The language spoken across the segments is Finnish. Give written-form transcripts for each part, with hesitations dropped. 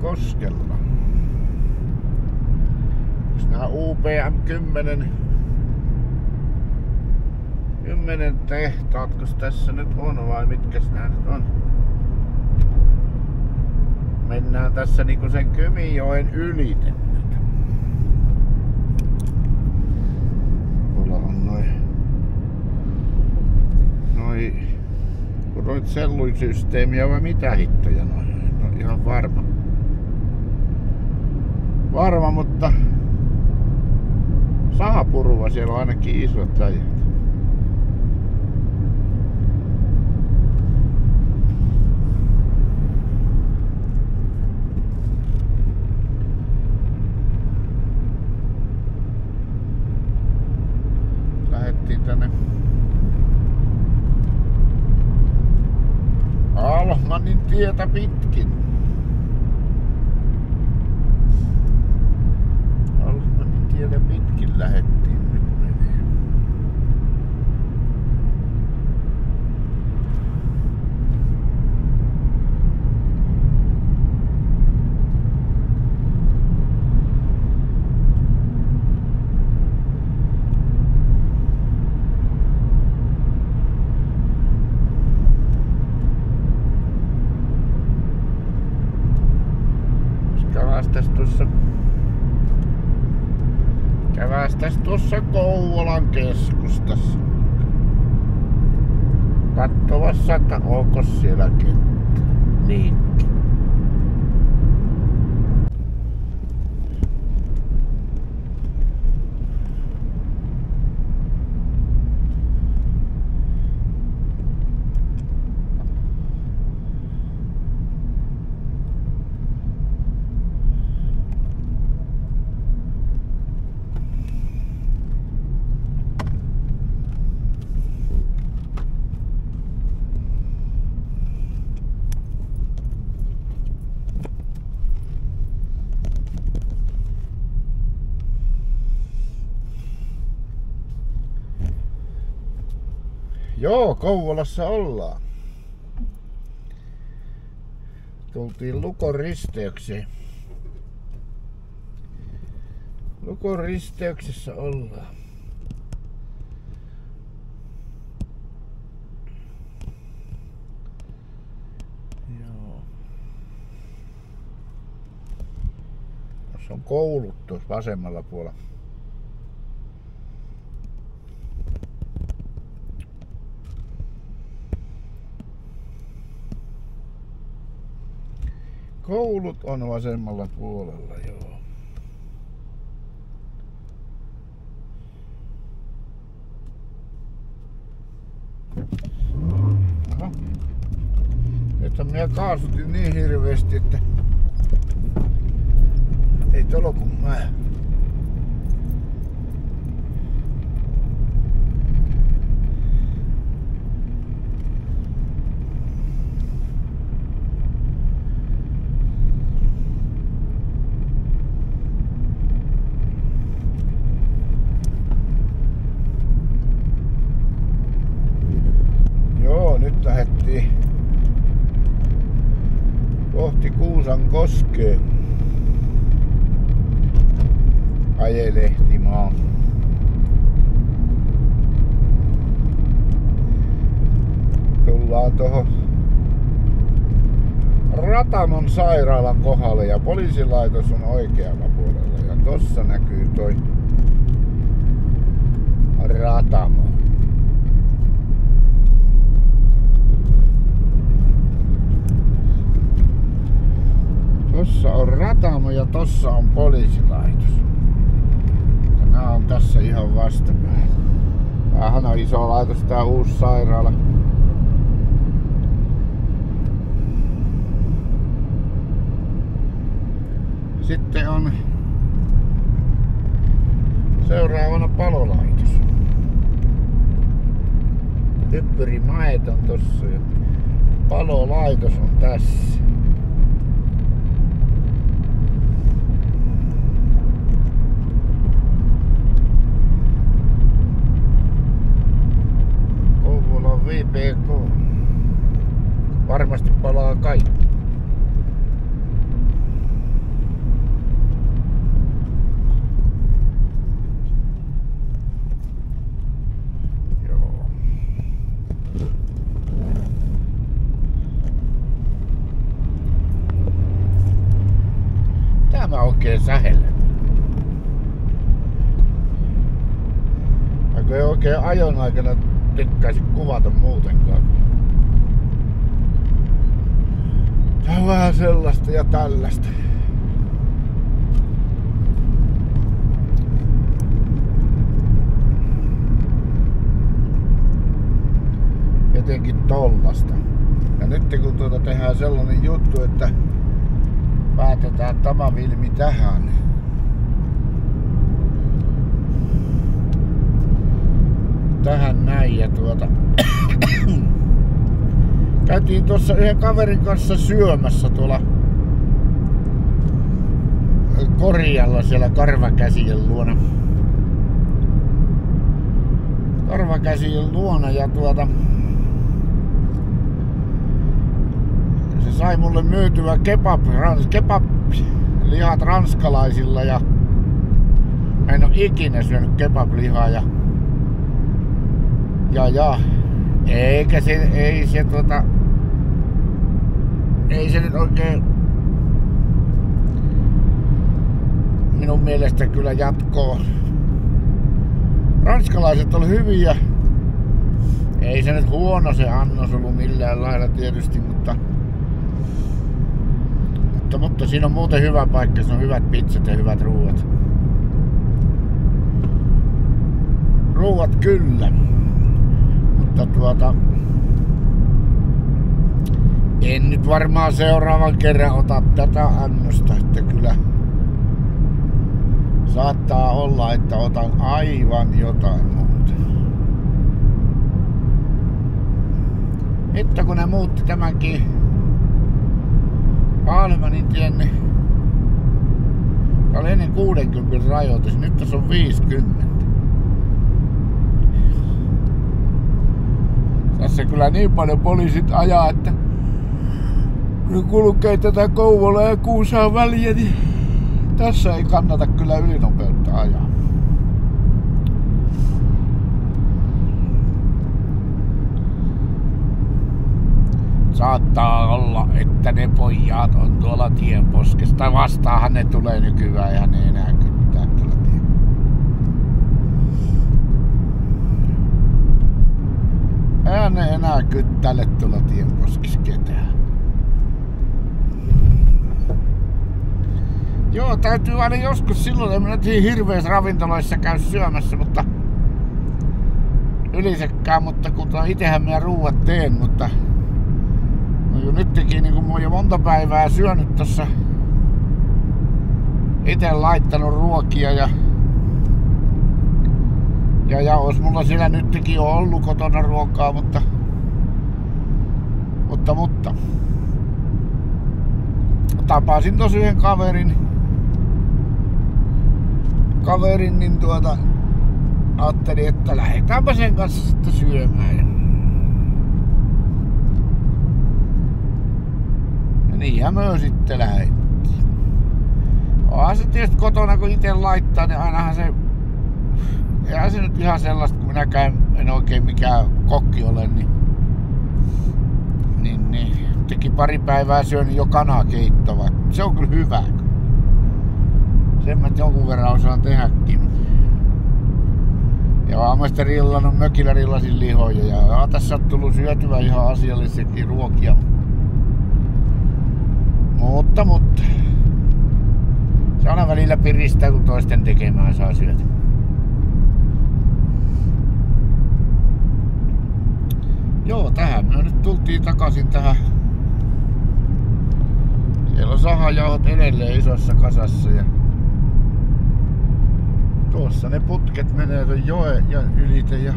Koskella. Onks nää UPM 10 tehtaatkos tässä nyt on vai mitkäs nää nyt on? Mennään tässä niinku sen Kymijoen ylite nyt. Tuolla on noit sellusysteemiä vai mitä hittoja noin? No ihan varma, mutta sahapurua siellä on ainakin isot läjät. Lähettiin tänne Almanin tietä pitkin. Almanin tietä pitkin lähettiin nyt menee. Kävästäs tuossa Kouvolan keskustassa. Kattovassa, että onko siellä kettä. Niinkki. Joo, Kouvolassa ollaan. Tultiin Lukon risteykseen. Lukon risteyksessä ollaan. Joo. Tässä on koulut tuossa vasemmalla puolella. Koulut on vasemmalla puolella, joo. Aha. Nythän minä kaasutin niin hirveesti, että ei tolkun mä. Nyt lähdettiin kohti Kuusankoskea ajelehtimaan. Tullaan tuohon Ratamon sairaalan kohdalle ja poliisilaitos on oikealla puolella ja tossa näkyy toi Ratamo. Tossa on Ratamo ja tossa on poliisilaitos. Ja nää on tässä ihan vastapäin. Tämähän on iso laitos, tää uusi sairaala. Sitten on seuraavana palolaitos. Hyppyrimäet on tossa ja palolaitos on tässä. Kouvolan VPK. Varmasti palaa kaikki. kun ei oikein ajon aikana tykkäisi kuvata muutenkaan. Tää on vähän sellaista ja tällaista. Jotenkin tollasta. Ja nyt kun tehdään sellainen juttu, että päätetään tämä filmi tähän. Tähän näin ja käytiin tuossa yhden kaverin kanssa syömässä tuolla Korjalla siellä Karvakäsien luona. Ja se sai mulle myytyä kebab-lihat ranskalaisilla ja mä en oo ikinä syönyt kebab-lihaa ja eikä se, ei se nyt oikein minun mielestä kyllä jatkoo. Ranskalaiset oli hyviä. Ei se nyt huono se annos ollut millään lailla tietysti, mutta siinä on muuten hyvä paikka, siinä on hyvät pizzat ja hyvät ruuat. Ruuat kyllä. Mutta en nyt varmaan seuraavan kerran ota tätä annosta, että kyllä saattaa olla, että otan aivan jotain muuta. Että kun ne muutti tämänkin Almanin tien, niin oli ennen 60 rajoitus, nyt tässä on 50. Tässä kyllä niin paljon poliisit ajaa, että kun kulkee tätä Kouvola ja Kuusaan väliä, niin tässä ei kannata kyllä ylinopeutta ajaa. Saattaa olla, että ne pojat on tuolla tienposkessa. Tai vastaahan ne tulee nykyään ja ne enää kyttää tuolla tien. Eihän ne enää kyttäile tuolla tienposkissa ketään. Joo, täytyy aina joskus silloin, en minä hirveissä ravintoloissa käy syömässä, mutta ylisekään, mutta kun itehän minä ruuat teen, mutta no nytkin niin kun mä oon jo monta päivää syönyt tossa, ite laittanut ruokia ja ois mulla siellä nytkin jo ollut kotona ruokaa, mutta tapasin tossa yhden kaverin, niin ajattelin, että lähdetäänpä sen kanssa sitten syömään. Ja niinhän me sitten lähdettiin. Onhan se tietysti kotona kun ite laittaa, niin ainahan se, eihän se nyt ihan sellaista, kun minäkään en oikein mikään kokki ole, niin teki pari päivää syönyt jo kanakeittoa. Se on kyllä hyvä. Sen mä jonkun verran osaan tehdäkin. Ja aamuista rillannut mökillä rillasin lihoja ja tässä on tullut syötyä ihan asiallisekin ruokia. Mutta se aina välillä piristää, kun toisten tekemään saa syötä. Joo, tähän me nyt tultiin takaisin tähän. Siellä on sahajauhot edelleen isossa kasassa ja tuossa ne putket menee ton joen ylite ja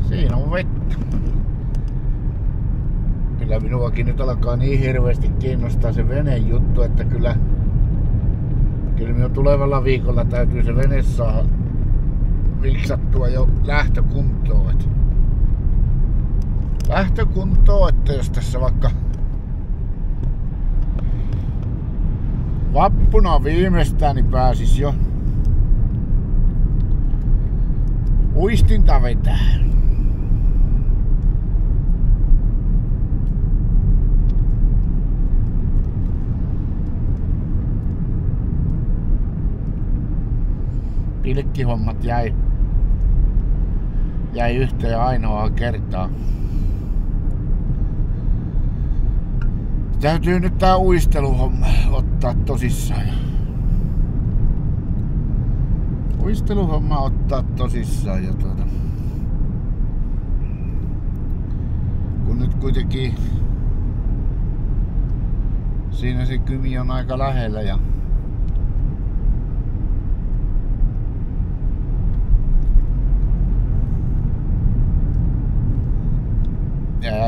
siinä on vettä. Kyllä minuakin nyt alkaa niin hirveästi kiinnostaa se veneen juttu, että kyllä minun tulevalla viikolla täytyy se vene saada viksattua jo lähtökuntoon. Että jos tässä vaikka vappuna viimeistään niin pääsis jo uistinta vetää. pilkkihommat jäi yhteen ainoaa kertaa. Täytyy nyt tää uisteluhomma ottaa tosissaan. Uisteluhomma ottaa tosissaan ja kun nyt kuitenkin siinä se Kymi on aika lähellä ja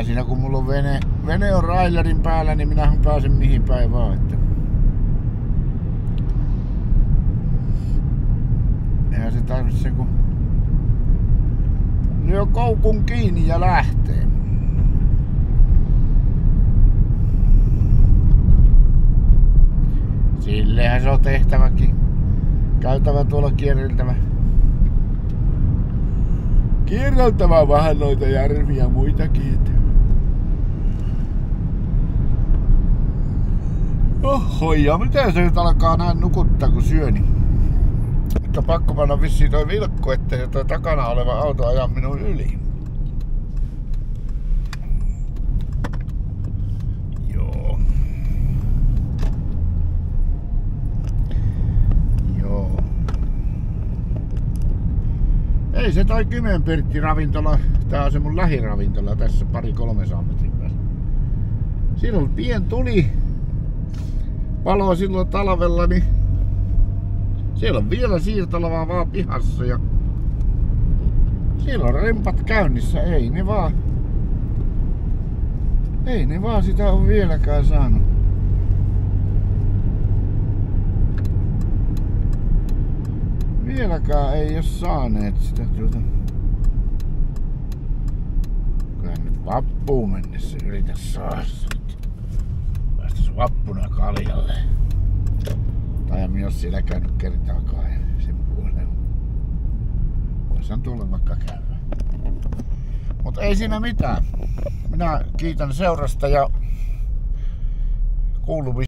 siinä kun mulla on vene on railerin päällä, niin minähän pääsen mihin päin vaan. Että eihän se tarvitse kun lyö koukun kiinni ja lähtee. Sillehän se on tehtäväkin. Käytävä tuolla kierreltävä vähän noita järviä ja muitakin. Oho, ja miten se nyt alkaa näin nukuttaa kun syöni? Nyt on pakko panna vissiin toi vilkku, ettei se toi takana oleva auto aja minun yli. Joo. Ei se toi Kymenpirtti ravintola, tää on se mun lähiravintola tässä 200-300 metrin päässä. Siinä on pien tuli. Palo silloin talvella, niin siellä on vielä siirtolavaa vaan pihassa ja siellä on rempat käynnissä, ei ne vaan sitä on vieläkään saanut. Vieläkään ei oo saaneet sitä Kyllä nyt vappuun mennessä yritä saada päästäs vappuna kaljalle. Tai en minä oo siellä käynyt kertaakaan sen puolella. Voisin tulla vaikka käydä. Mut ei siinä mitään. Minä kiitän seurasta ja kuulumista.